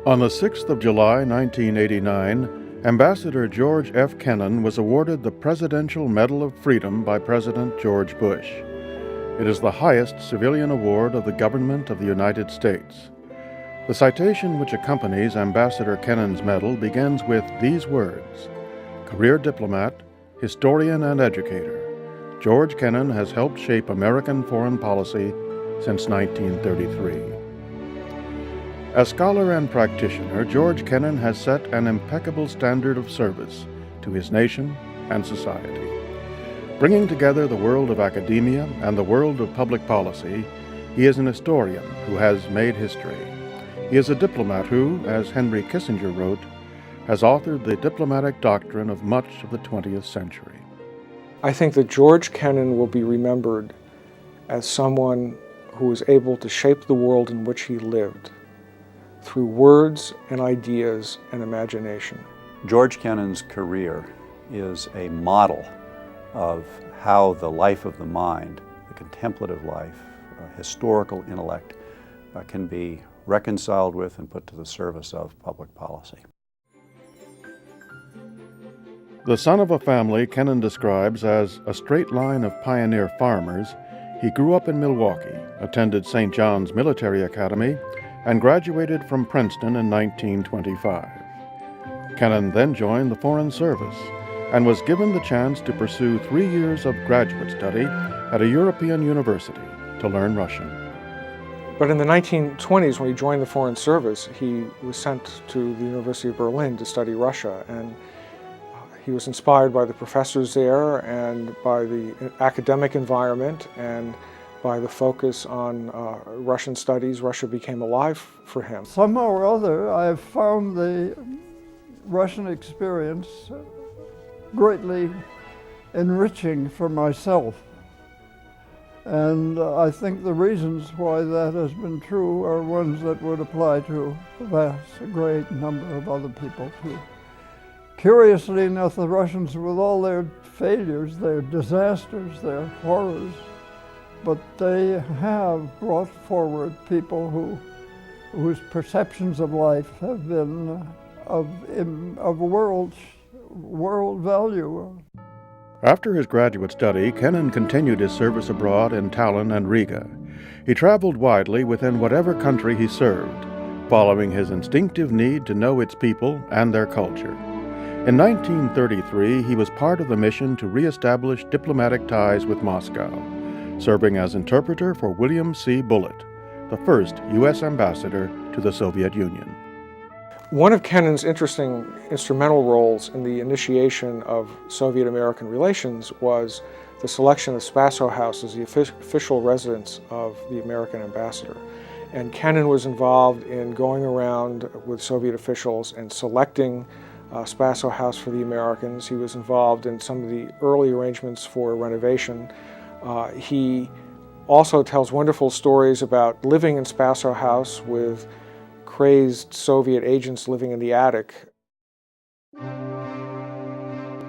On the 6th of July, 1989, Ambassador George F. Kenan was awarded the Presidential Medal of Freedom by President George Bush. It is the highest civilian award of the government of the United States. The citation which accompanies Ambassador Kenan's medal begins with these words: "Career diplomat, historian, and educator, George Kenan has helped shape American foreign policy since 1933. As scholar and practitioner, George Kenan has set an impeccable standard of service to his nation and society. Bringing together the world of academia and the world of public policy, he is an historian who has made history. He is a diplomat who, as Henry Kissinger wrote, has authored the diplomatic doctrine of much of the 20th century." I think that George Kenan will be remembered as someone who was able to shape the world in which he lived through words and ideas and imagination. George Kenan's career is a model of how the life of the mind, the contemplative life, historical intellect, can be reconciled with and put to the service of public policy. The son of a family Kenan describes as a straight line of pioneer farmers, he grew up in Milwaukee, attended St. John's Military Academy, and graduated from Princeton in 1925. Kenan then joined the Foreign Service and was given the chance to pursue 3 years of graduate study at a European university to learn Russian. But in the 1920s, when he joined the Foreign Service, he was sent to the University of Berlin to study Russia, and he was inspired by the professors there and by the academic environment and by the focus on Russian studies. Russia became alive for him. Somehow or other, I have found the Russian experience greatly enriching for myself. And I think the reasons why that has been true are ones that would apply to a great number of other people too. Curiously enough, the Russians, with all their failures, their disasters, their horrors, but they have brought forward people whose perceptions of life have been of world value. After his graduate study, Kenan continued his service abroad in Tallinn and Riga. He traveled widely within whatever country he served, following his instinctive need to know its people and their culture. In 1933, he was part of the mission to reestablish diplomatic ties with Moscow, serving as interpreter for William C. Bullitt, the first U.S. ambassador to the Soviet Union. One of Kenan's interesting instrumental roles in the initiation of Soviet-American relations was the selection of Spaso House as the official residence of the American ambassador. And Kenan was involved in going around with Soviet officials and selecting Spaso House for the Americans. He was involved in some of the early arrangements for renovation. He also tells wonderful stories about living in Spaso House with crazed Soviet agents living in the attic.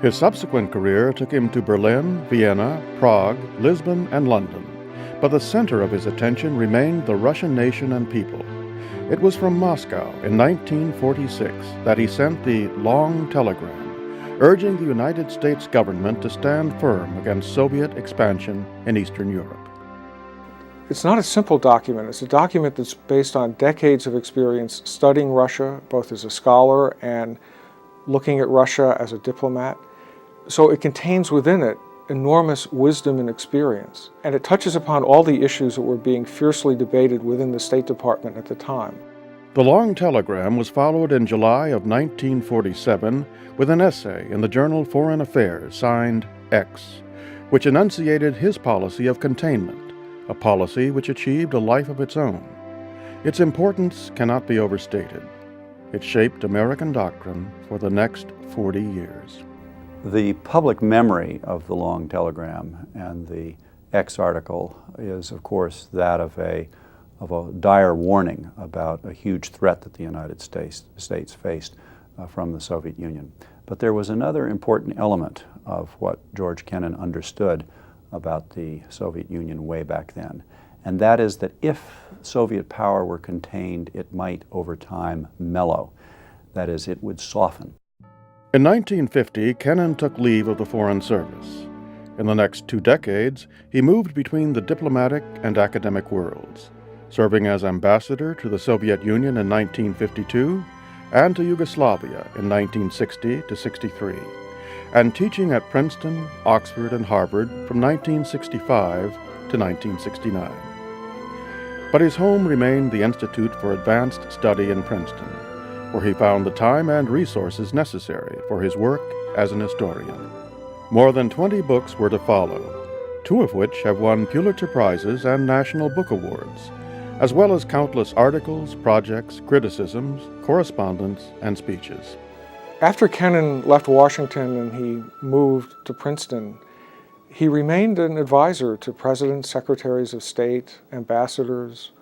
His subsequent career took him to Berlin, Vienna, Prague, Lisbon, and London, but the center of his attention remained the Russian nation and people. It was from Moscow in 1946 that he sent the long telegram, urging the United States government to stand firm against Soviet expansion in Eastern Europe. It's not a simple document. It's a document that's based on decades of experience studying Russia, both as a scholar and looking at Russia as a diplomat. So it contains within it enormous wisdom and experience, and it touches upon all the issues that were being fiercely debated within the State Department at the time. The long telegram was followed in July of 1947 with an essay in the journal Foreign Affairs signed X, which enunciated his policy of containment, a policy which achieved a life of its own. Its importance cannot be overstated. It shaped American doctrine for the next 40 years. The public memory of the long telegram and the X article is, of course, that of a dire warning about a huge threat that the United States faced from the Soviet Union. But there was another important element of what George Kenan understood about the Soviet Union way back then, and that is that if Soviet power were contained, it might over time mellow. That is, it would soften. In 1950, Kenan took leave of the Foreign Service. In the next 2 decades, he moved between the diplomatic and academic worlds, serving as ambassador to the Soviet Union in 1952 and to Yugoslavia in 1960 to 63, and teaching at Princeton, Oxford, and Harvard from 1965 to 1969. But his home remained the Institute for Advanced Study in Princeton, where he found the time and resources necessary for his work as an historian. More than 20 books were to follow, 2 of which have won Pulitzer Prizes and National Book Awards, as well as countless articles, projects, criticisms, correspondence, and speeches. After Kenan left Washington and he moved to Princeton, he remained an advisor to presidents, secretaries of state, ambassadors.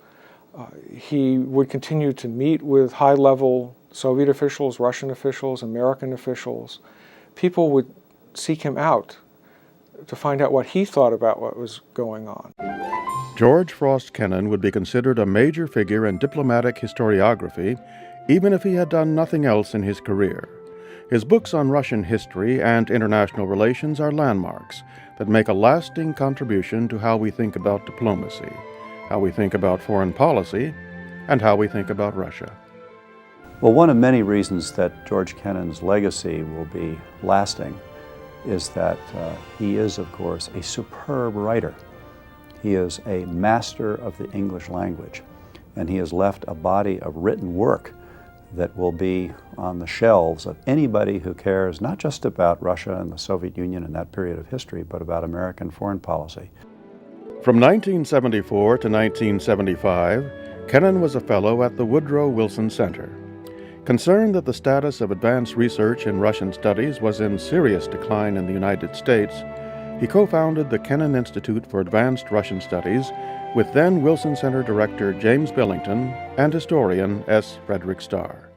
He would continue to meet with high-level Soviet officials, Russian officials, American officials. People would seek him out to find out what he thought about what was going on. George Frost Kenan would be considered a major figure in diplomatic historiography, even if he had done nothing else in his career. His books on Russian history and international relations are landmarks that make a lasting contribution to how we think about diplomacy, how we think about foreign policy, and how we think about Russia. Well, one of many reasons that George Kenan's legacy will be lasting is that he is, of course, a superb writer. He is a master of the English language, and he has left a body of written work that will be on the shelves of anybody who cares not just about Russia and the Soviet Union in that period of history, but about American foreign policy. From 1974 to 1975, Kenan was a fellow at the Woodrow Wilson Center. Concerned that the status of advanced research in Russian studies was in serious decline in the United States, he co-founded the Kenan Institute for Advanced Russian Studies with then Wilson Center Director James Billington and historian S. Frederick Starr.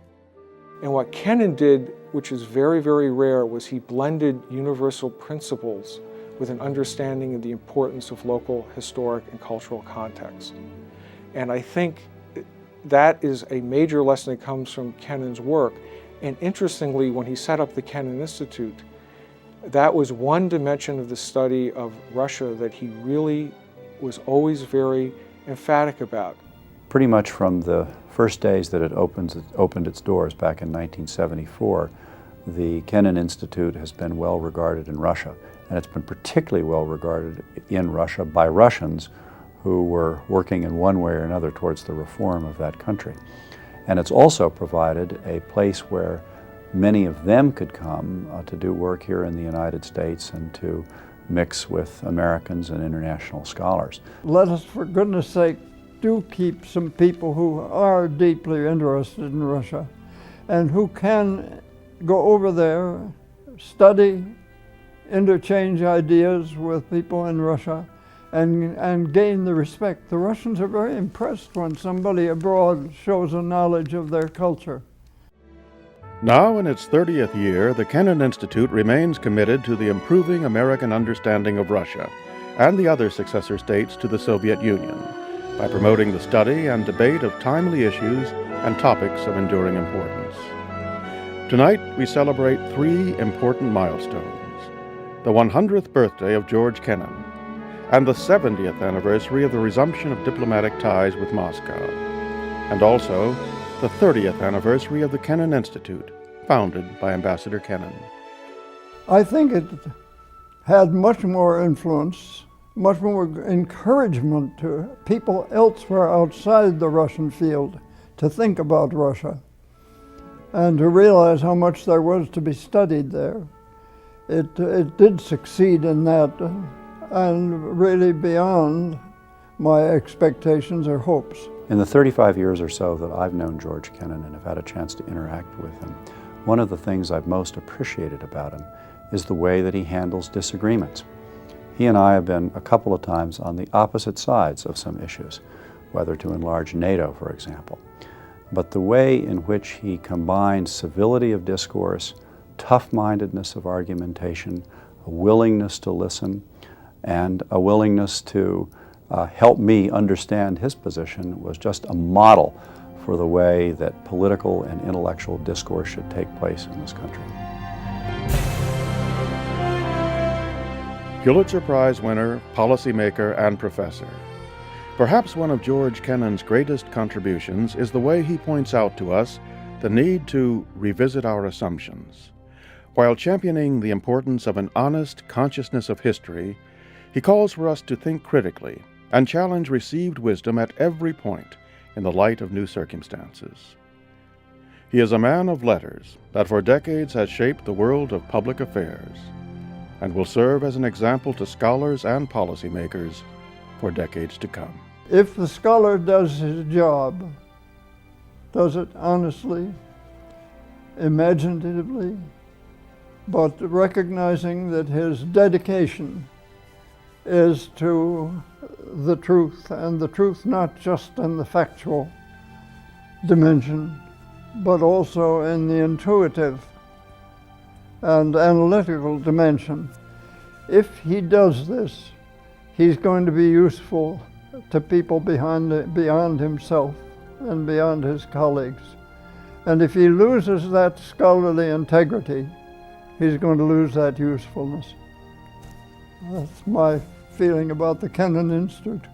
And what Kenan did, which is very, very rare, was he blended universal principles with an understanding of the importance of local historic and cultural context. And I think that is a major lesson that comes from Kenan's work. And interestingly, when he set up the Kenan Institute, that was one dimension of the study of Russia that he really was always very emphatic about. Pretty much from the first days that it opened its doors back in 1974, the Kenan Institute has been well regarded in Russia, and it's been particularly well regarded in Russia by Russians who were working in one way or another towards the reform of that country. And it's also provided a place where many of them could come to do work here in the United States and to mix with Americans and international scholars. Let us, for goodness sake, do keep some people who are deeply interested in Russia and who can go over there, study, interchange ideas with people in Russia, and gain the respect. The Russians are very impressed when somebody abroad shows a knowledge of their culture. Now in its 30th year, the Kenan Institute remains committed to the improving American understanding of Russia and the other successor states to the Soviet Union by promoting the study and debate of timely issues and topics of enduring importance. Tonight, we celebrate 3 important milestones: the 100th birthday of George Kenan, and the 70th anniversary of the resumption of diplomatic ties with Moscow, and also the 30th anniversary of the Kenan Institute, founded by Ambassador Kenan. I think it had much more influence, much more encouragement to people elsewhere outside the Russian field to think about Russia and to realize how much there was to be studied there. It did succeed in that, and really beyond my expectations or hopes. In the 35 years or so that I've known George Kenan and have had a chance to interact with him, one of the things I've most appreciated about him is the way that he handles disagreements. He and I have been a couple of times on the opposite sides of some issues, whether to enlarge NATO, for example. But the way in which he combines civility of discourse, tough-mindedness of argumentation, a willingness to listen, and a willingness to helped me understand his position, was just a model for the way that political and intellectual discourse should take place in this country. Pulitzer Prize winner, policymaker, and professor. Perhaps one of George Kennan's greatest contributions is the way he points out to us the need to revisit our assumptions. While championing the importance of an honest consciousness of history, he calls for us to think critically and challenge received wisdom at every point in the light of new circumstances. He is a man of letters that for decades has shaped the world of public affairs and will serve as an example to scholars and policymakers for decades to come. If the scholar does his job, does it honestly, imaginatively, but recognizing that his dedication is to the truth, and the truth not just in the factual dimension, but also in the intuitive and analytical dimension. If he does this, he's going to be useful to people beyond himself and beyond his colleagues. And if he loses that scholarly integrity, he's going to lose that usefulness. That's my feeling about the Kenan Institute.